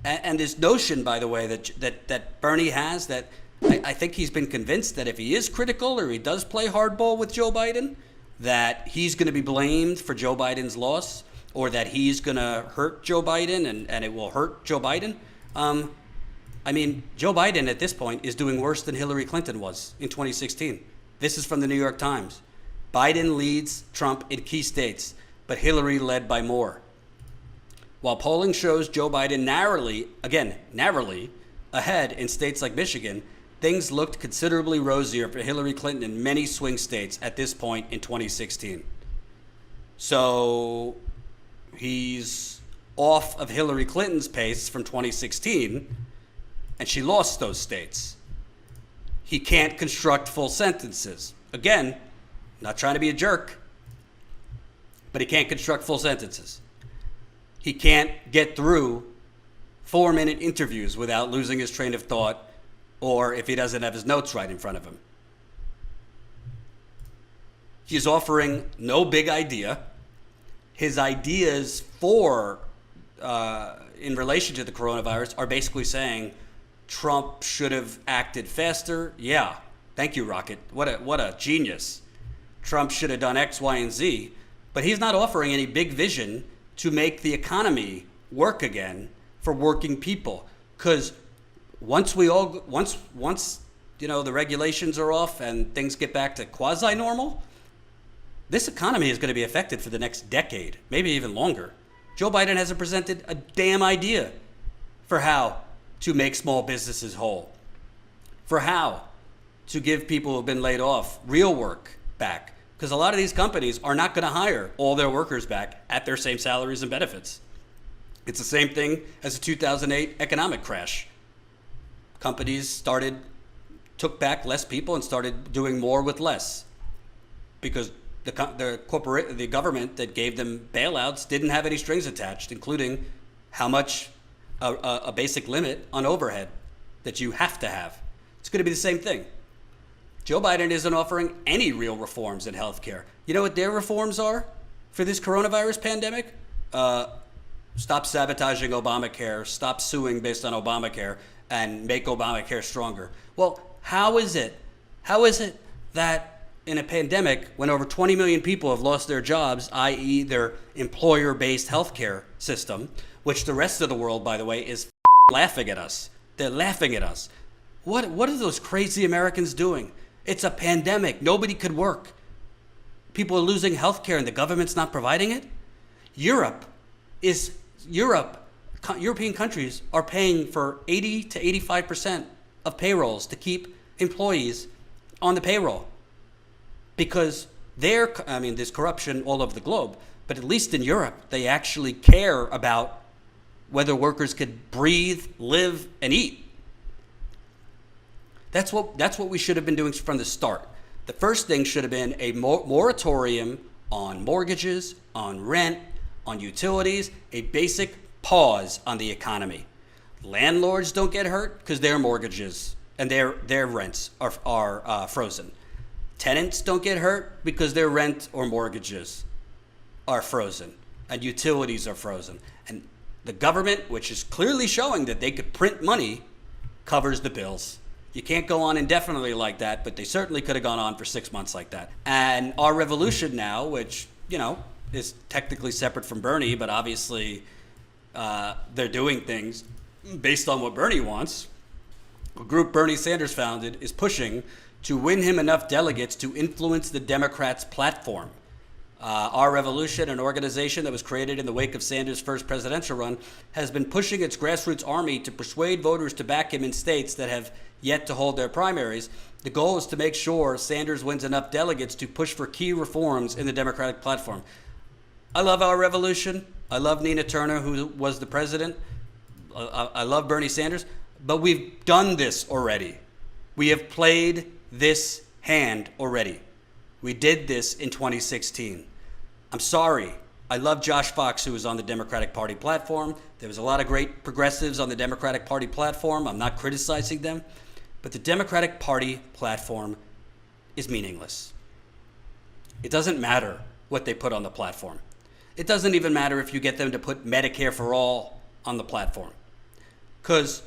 And this notion, by the way, that Bernie has, that I think he's been convinced that if he is critical or he does play hardball with Joe Biden, that he's going to be blamed for Joe Biden's loss, or that he's going to hurt Joe Biden and it will hurt Joe Biden. I mean, Joe Biden at this point is doing worse than Hillary Clinton was in 2016. This is from the New York Times. Biden leads Trump in key states, but Hillary led by more. While polling shows Joe Biden narrowly ahead in states like Michigan, things looked considerably rosier for Hillary Clinton in many swing states at this point in 2016. So he's off of Hillary Clinton's pace from 2016, and she lost those states. He can't construct full sentences. Again, not trying to be a jerk, but he can't construct full sentences. He can't get through 4-minute interviews without losing his train of thought, or if he doesn't have his notes right in front of him. He's offering no big idea. His ideas in relation to the coronavirus are basically saying Trump should have acted faster. Yeah, thank you, Rocket. What a genius. Trump should have done X, Y, and Z. But he's not offering any big vision to make the economy work again for working people. Because once the regulations are off and things get back to quasi-normal, this economy is going to be affected for the next decade, maybe even longer. Joe Biden hasn't presented a damn idea for how to make small businesses whole, for how to give people who have been laid off real work back. Because a lot of these companies are not going to hire all their workers back at their same salaries and benefits. It's the same thing as the 2008 economic crash. Companies took back less people and started doing more with less, because the government that gave them bailouts didn't have any strings attached, including how much a basic limit on overhead that you have to have. It's going to be the same thing. Joe Biden isn't offering any real reforms in healthcare. You know what their reforms are for this coronavirus pandemic? Stop sabotaging Obamacare, stop suing based on Obamacare, and make Obamacare stronger. Well, how is it that in a pandemic, when over 20 million people have lost their jobs, i.e. their employer-based healthcare system, which the rest of the world, by the way, is laughing at us. They're laughing at us. What are those crazy Americans doing? It's a pandemic. Nobody could work. People are losing healthcare and the government's not providing it. European countries are paying for 80 to 85% of payrolls to keep employees on the payroll, because there's corruption all over the globe, but at least in Europe, they actually care about whether workers could breathe, live, and eat. That's what we should have been doing from the start. The first thing should have been a moratorium on mortgages, on rent, on utilities, a basic pause on the economy. Landlords don't get hurt because their mortgages and their rents are frozen. Tenants don't get hurt because their rent or mortgages are frozen, and utilities are frozen. And the government, which is clearly showing that they could print money, covers the bills. You can't go on indefinitely like that, but they certainly could have gone on for 6 months like that. And our revolution now, which, is technically separate from Bernie, but obviously they're doing things based on what Bernie wants. A group Bernie Sanders founded is pushing to win him enough delegates to influence the Democrats' platform. Our Revolution, an organization that was created in the wake of Sanders' first presidential run, has been pushing its grassroots army to persuade voters to back him in states that have yet to hold their primaries. The goal is to make sure Sanders wins enough delegates to push for key reforms in the Democratic platform. I love Our Revolution. I love Nina Turner, who was the president. I love Bernie Sanders. But we've done this already. We have played this hand already. We did this in 2016. I'm sorry. I love Josh Fox, who was on the Democratic Party platform. There was a lot of great progressives on the Democratic Party platform. I'm not criticizing them. But the Democratic Party platform is meaningless. It doesn't matter what they put on the platform. It doesn't even matter if you get them to put Medicare for all on the platform. because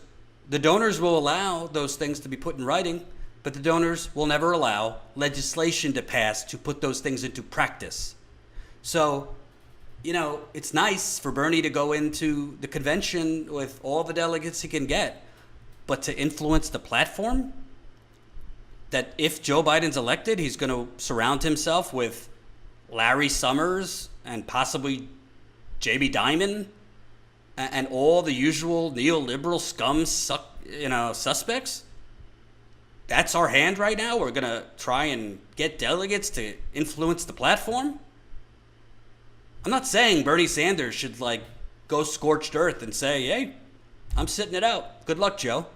the donors will allow those things to be put in writing, but the donors will never allow legislation to pass to put those things into practice. So, it's nice for Bernie to go into the convention with all the delegates he can get, but to influence the platform, that if Joe Biden's elected, he's going to surround himself with Larry Summers and possibly Jamie Dimon and all the usual neoliberal suspects. That's our hand right now. We're going to try and get delegates to influence the platform. I'm not saying Bernie Sanders should go scorched earth and say, hey, I'm sitting it out. Good luck, Joe.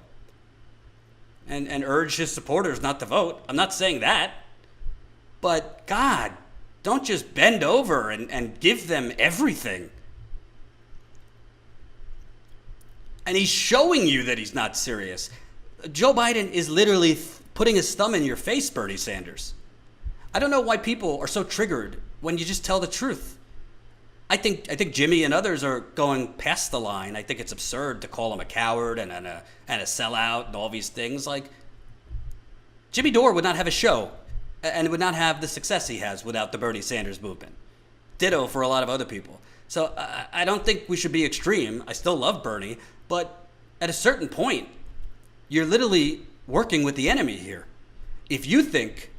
And urge his supporters not to vote. I'm not saying that. But God, don't just bend over and give them everything. And he's showing you that he's not serious. Joe Biden is literally putting his thumb in your face, Bernie Sanders. I don't know why people are so triggered when you just tell the truth. I think Jimmy and others are going past the line. I think it's absurd to call him a coward and a sellout and all these things. Jimmy Dore would not have a show and would not have the success he has without the Bernie Sanders movement. Ditto for a lot of other people. So I don't think we should be extreme. I still love Bernie, but at a certain point, you're literally working with the enemy here. If you think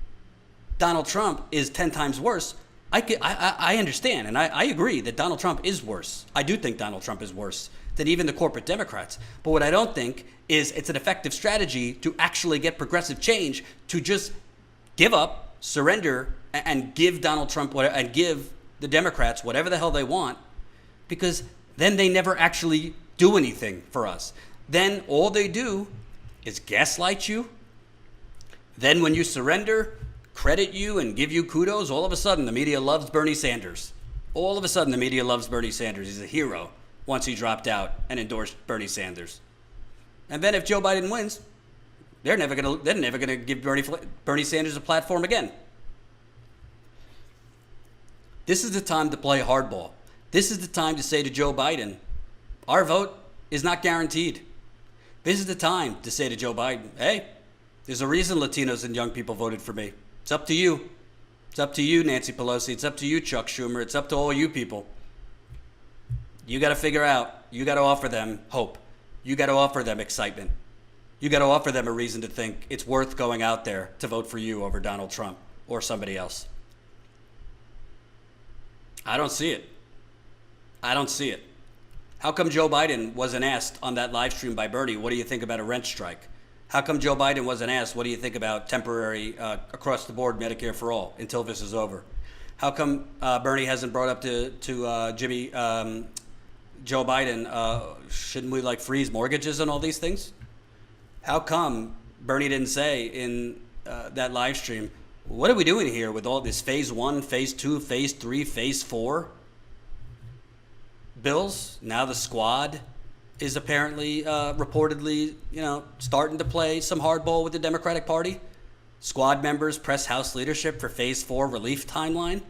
Donald Trump is 10 times worse, I understand, and I agree that Donald Trump is worse. I do think Donald Trump is worse than even the corporate Democrats. But what I don't think is it's an effective strategy to actually get progressive change, to just give up, surrender, and give Donald Trump and give the Democrats whatever the hell they want, because then they never actually do anything for us. Then all they do is gaslight you. Then when you surrender, credit you and give you kudos, all of a sudden the media loves Bernie Sanders. All of a sudden the media loves Bernie Sanders. He's a hero once he dropped out and endorsed Bernie Sanders. And then if Joe Biden wins, they're never gonna give Bernie Sanders a platform again. This is the time to play hardball. This is the time to say to Joe Biden, our vote is not guaranteed. This is the time to say to Joe Biden, hey, there's a reason Latinos and young people voted for me. It's up to you. It's up to you, Nancy Pelosi. It's up to you, Chuck Schumer. It's up to all you people. You got to figure out, you got to offer them hope. You got to offer them excitement. You got to offer them a reason to think it's worth going out there to vote for you over Donald Trump or somebody else. I don't see it. I don't see it. How come Joe Biden wasn't asked on that live stream by Bernie, what do you think about a rent strike? How come Joe Biden wasn't asked, what do you think about temporary across-the-board Medicare for all until this is over? How come Bernie hasn't brought up to Joe Biden, shouldn't we freeze mortgages and all these things? How come Bernie didn't say in that live stream, what are we doing here with all this phase 1, phase 2, phase 3, phase 4 bills? Now the squad is apparently reportedly, starting to play some hardball with the Democratic Party. Squad members press House leadership for phase 4 relief timeline.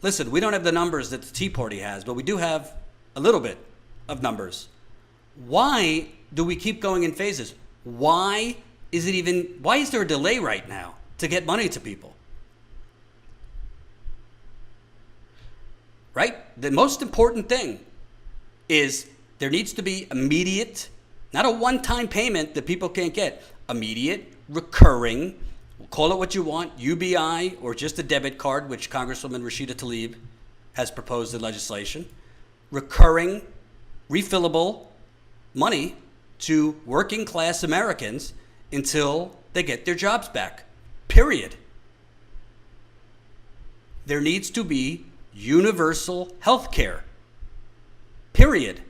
Listen, we don't have the numbers that the Tea Party has, but we do have a little bit of numbers. Why do we keep going in phases? Why is there a delay right now to get money to people? Right? The most important thing is there needs to be immediate, not a one-time payment that people can't get, immediate, recurring, call it what you want, UBI or just a debit card, which Congresswoman Rashida Tlaib has proposed in legislation, recurring, refillable money to working class Americans until they get their jobs back, period. There needs to be universal health care, period.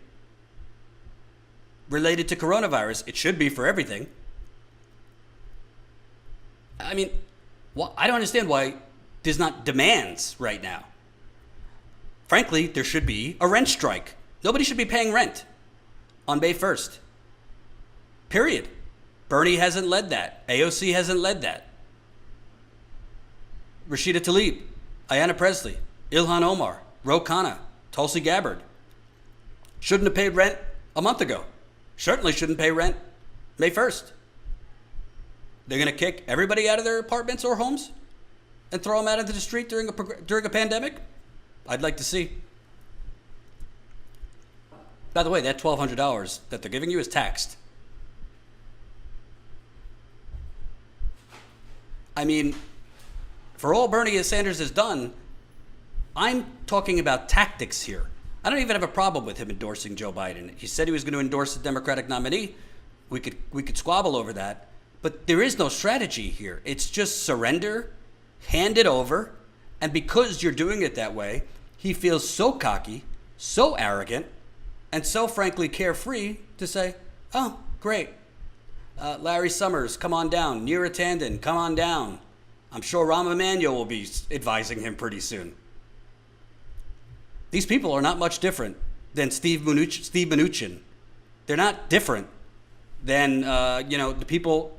Related to coronavirus, it should be for everything. I mean, I don't understand why there's not demands right now. Frankly, there should be a rent strike. Nobody should be paying rent on May 1st. Period. Bernie hasn't led that. AOC hasn't led that. Rashida Tlaib, Ayanna Pressley, Ilhan Omar, Ro Khanna, Tulsi Gabbard shouldn't have paid rent a month ago. certainly shouldn't pay rent May 1st. They're going to kick everybody out of their apartments or homes and throw them out into the street during a pandemic? I'd like to see. By the way, that $1,200 that they're giving you is taxed. I mean, for all Bernie Sanders has done, I'm talking about tactics here. I don't even have a problem with him endorsing Joe Biden. He said he was going to endorse the Democratic nominee. We could squabble over that. But there is no strategy here. It's just surrender, hand it over, and because you're doing it that way, he feels so cocky, so arrogant, and so frankly carefree to say, oh, great. Larry Summers, come on down. Neera Tanden, come on down. I'm sure Rahm Emanuel will be advising him pretty soon. These people are not much different than Steve Mnuchin. They're not different than the people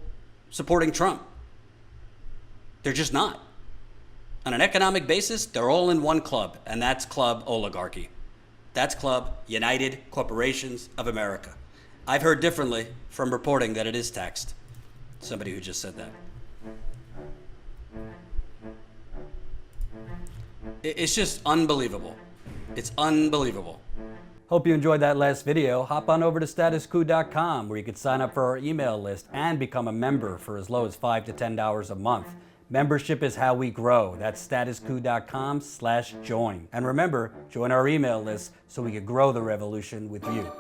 supporting Trump. They're just not. On an economic basis, they're all in one club, and that's Club Oligarchy. That's Club United Corporations of America. I've heard differently from reporting that it is taxed. Somebody who just said that. It's just unbelievable. It's unbelievable. Hope you enjoyed that last video. Hop on over to statuscoup.com where you can sign up for our email list and become a member for as low as $5 to $10 a month. Membership is how we grow. That's statuscoup.com/join. And remember, join our email list so we can grow the revolution with you.